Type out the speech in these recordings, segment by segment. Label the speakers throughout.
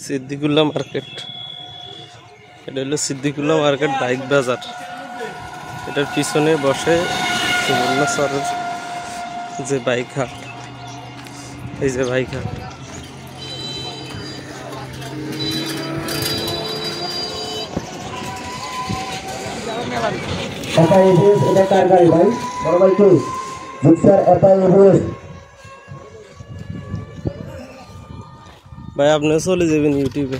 Speaker 1: Siddiqullah market, এটা হলো Siddiqullah market bike বাজার। এটার পিছনে বসে সুবর্ণ স্যারের যে বাইক হাট, এই যে বাইক হাট।
Speaker 2: এটা কার গাড়ি ভাই? বড় ভাই কে? Gixxer FIS.
Speaker 1: ভাই আপনিও চলে যাবেন ইউটিউবে?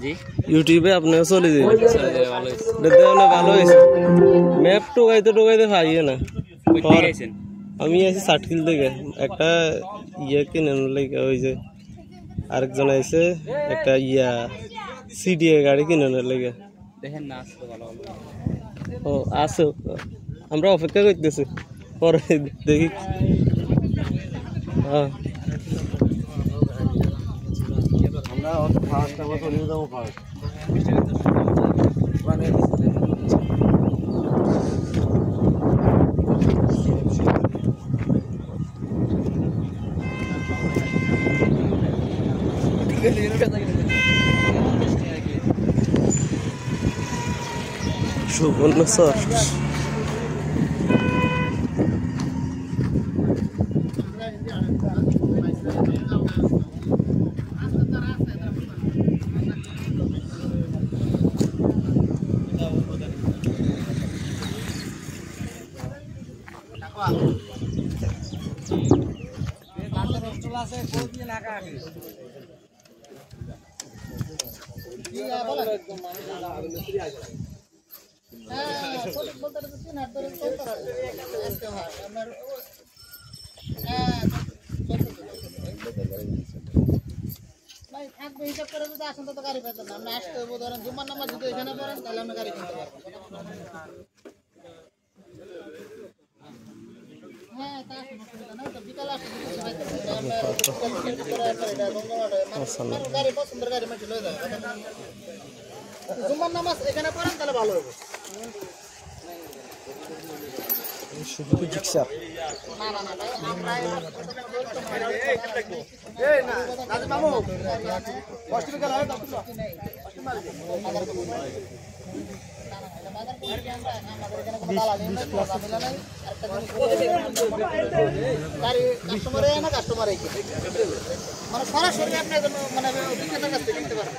Speaker 1: জি, ইউটিউবে আপনিও চলে যাবেন। ভালো হয়েছে। ম্যাপ টোকাইতে টোকাইতে পাইয়ে না। আমি আছি সাটকিল থেকে, একটা কিনে লাগে, ওই যে আরেকজন আইছে একটা সিডিএ গাড়ি কিনে লাগে। দেখেন না ও আসো, আমরা অপেক্ষা করতেছি, পরে দেখি। হ্যাঁ সুবর্ণ স্যার।
Speaker 3: হিসাব করে যদি আসেন তো গাড়ি পেতেন না। আমরা আসতে হবো, ধরেন জুম্মার নামাজ যদি এখানে পড়েন তাহলে আমরা গাড়ি কিনতে পারবো। হ্যাঁ, তা অসুবিধা নাই, তো বিকালে আসতে গাড়ি পছন্দের গাড়ি মাটি লয়ে যাবে। জুম্মার নামাজ এখানে পড়েন তাহলে ভালো হবে।
Speaker 2: শুধু কি জিক্সার?
Speaker 3: না না না ভাই, আমরা মানে সরাসরি আপনি মানে বিক্রেতার কাছ থেকে কিনতে পারেন।